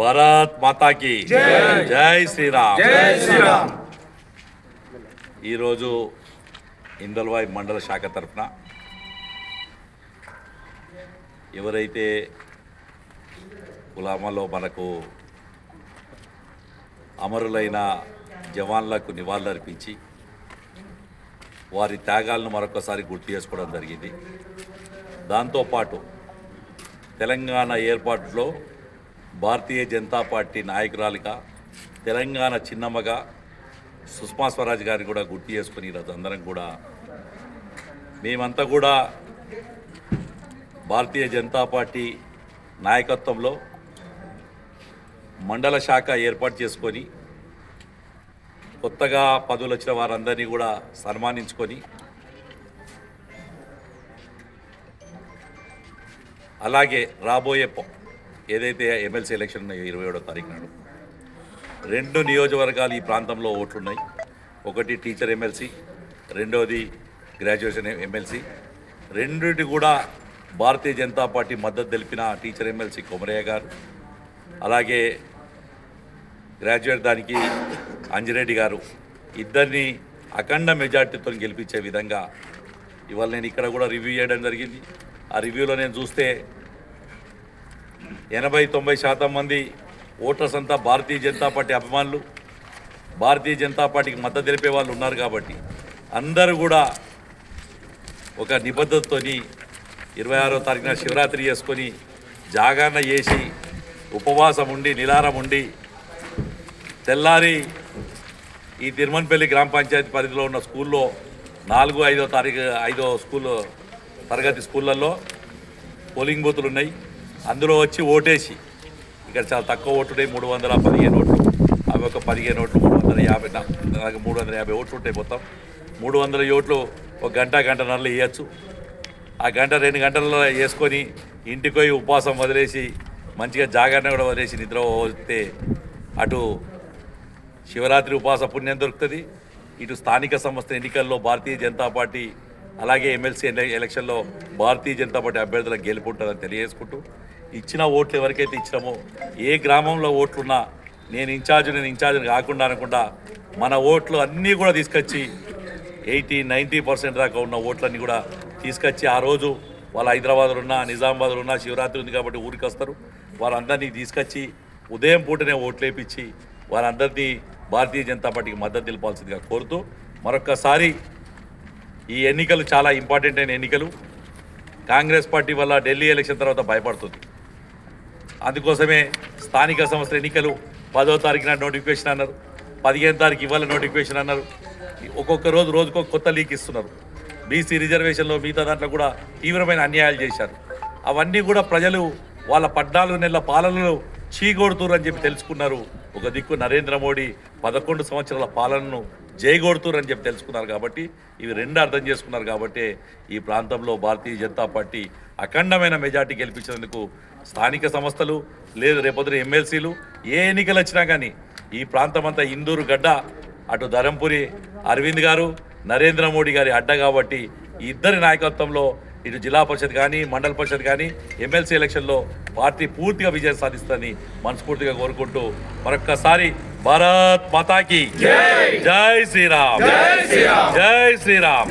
భారత్ మాతాకి జై శ్రీరామ్. ఈరోజు ఇందల్వాయి మండల శాఖ తరఫున ఎవరైతే పులామాలో మనకు అమరులైన జవాన్లకు నివాళులర్పించి వారి త్యాగాలను మరొకసారి గుర్తు చేసుకోవడం జరిగింది. దాంతోపాటు తెలంగాణ ఏర్పాటులో భారతీయ జనతా పార్టీ నాయకురాలిగా తెలంగాణ చిన్నమ్మగా సుష్మా స్వరాజ్ గారిని కూడా గుర్తు చేసుకుని ఈరోజు అందరం కూడా మేమంతా కూడా భారతీయ జనతా పార్టీ నాయకత్వంలో మండల శాఖ ఏర్పాటు చేసుకొని కొత్తగా పదవులు వచ్చిన వారందరినీ కూడా సన్మానించుకొని అలాగే రాబోయే ఏదైతే ఎమ్మెల్సీ ఎలక్షన్ ఉన్నాయో 27వ తారీఖు నాడు 2 నియోజకవర్గాలు ఈ ప్రాంతంలో ఓట్లున్నాయి. ఒకటి టీచర్ ఎమ్మెల్సీ, రెండోది గ్రాడ్యుయేషన్ ఎమ్మెల్సీ. రెండింటి కూడా భారతీయ జనతా పార్టీ మద్దతు తెలిపిన టీచర్ ఎమ్మెల్సీ కొమరయ్య గారు, అలాగే గ్రాడ్యుయేట్ దానికి అంజిరెడ్డి గారు, ఇద్దరిని అఖండ మెజార్టీతో గెలిపించే విధంగా ఇవాళ నేను ఇక్కడ కూడా రివ్యూ చేయడం జరిగింది. ఆ రివ్యూలో నేను చూస్తే 80-90% మంది ఓటర్స్ అంతా భారతీయ జనతా పార్టీ అభిమానులు, భారతీయ జనతా పార్టీకి మద్దతు తెలిపే వాళ్ళు ఉన్నారు. కాబట్టి అందరూ కూడా ఒక నిబద్ధతతోని 26వ తారీఖున శివరాత్రి చేసుకొని జాగరణ చేసి ఉపవాసం ఉండి నిలారం ఉండి తెల్లారి ఈ తిరుమన్పల్లి గ్రామ పంచాయతీ పరిధిలో ఉన్న స్కూల్లో 5వ స్కూల్ తరగతి స్కూళ్ళల్లో పోలింగ్ బూతులు ఉన్నాయి. అందులో వచ్చి ఓటేసి ఇక్కడ చాలా తక్కువ ఓట్లు 315 ఓట్లు, అవి ఒక 15 ఓట్లు 350 ఓట్లు ఉంటాయి. మొత్తం 300 ఓట్లు ఒక గంటన్నరలో వేయచ్చు. ఆ 2 గంటలలో వేసుకొని ఇంటికి పోయి ఉపవాసం వదిలేసి మంచిగా జాగరణ కూడా వదిలేసి నిద్ర వస్తే అటు శివరాత్రి ఉపవాస పుణ్యం దొరుకుతుంది, ఇటు స్థానిక సంస్థ ఎన్నికల్లో భారతీయ జనతా పార్టీ అలాగే ఎమ్మెల్సీ ఎలక్షన్లో భారతీయ జనతా పార్టీ అభ్యర్థులకు గెలుపుంటుందని తెలియజేసుకుంటూ ఇచ్చిన ఓట్లు ఎవరికైతే ఇచ్చినామో ఏ గ్రామంలో ఓట్లున్నా నేను ఇన్ఛార్జ్ని కాకుండా అనకుండా మన ఓట్లు అన్నీ కూడా తీసుకొచ్చి 80-90% దాకా ఉన్న ఓట్లన్నీ కూడా తీసుకొచ్చి ఆ రోజు వాళ్ళు హైదరాబాద్లో ఉన్నా నిజామాబాద్లో ఉన్నా శివరాత్రి ఉంది కాబట్టి ఊరికి వస్తారు. వారందరినీ తీసుకొచ్చి ఉదయం పూటనే ఓట్లు వేయించి వారందరినీ భారతీయ జనతా పార్టీకి మద్దతు తెలపాల్సిందిగా కోరుతూ మరొక్కసారి ఈ ఎన్నికలు చాలా ఇంపార్టెంట్ అయిన ఎన్నికలు. కాంగ్రెస్ పార్టీ వల్ల ఢిల్లీ ఎలక్షన్ తర్వాత భయపడుతుంది. అందుకోసమే స్థానిక సంస్థల ఎన్నికలు 10వ తారీఖున నోటిఫికేషన్ అన్నారు, 15వ తారీఖు ఇవాళ నోటిఫికేషన్ అన్నారు. ఒక్కొక్క రోజుకొక కొత్త లీక్ ఇస్తున్నారు. బీసీ రిజర్వేషన్లో మిగతా దాంట్లో కూడా తీవ్రమైన అన్యాయాలు చేశారు. అవన్నీ కూడా ప్రజలు వాళ్ళ 14 నెలల పాలనలో చీగొడుతురు అని చెప్పి తెలుసుకున్నారు. ఒక దిక్కు నరేంద్ర మోడీ 11 సంవత్సరాల పాలనను జైగొడుతురు అని చెప్పి తెలుసుకున్నారు. కాబట్టి ఇవి 2 అర్థం చేసుకున్నారు. కాబట్టి ఈ ప్రాంతంలో భారతీయ జనతా పార్టీ అఖండమైన మెజార్టీ గెలిపించినందుకు స్థానిక సంస్థలు లేదు రేపొద్దున ఎమ్మెల్సీలు ఏ ఎన్నికలు వచ్చినా కానీ ఈ ప్రాంతం అంతా ఇందూరు గడ్డ, అటు ధరంపురి అరవింద్ గారు నరేంద్ర మోడీ గారి అడ్డ. కాబట్టి ఈ ఇద్దరి నాయకత్వంలో ఇటు జిల్లా పరిషత్ కానీ మండల పరిషత్ కానీ ఎమ్మెల్సీ ఎలక్షన్లో పార్టీ పూర్తిగా విజయం సాధిస్తుందని మనస్ఫూర్తిగా కోరుకుంటూ మరొక్కసారి భారత్ మాతాకి జై శ్రీరామ్, జై శ్రీరామ్.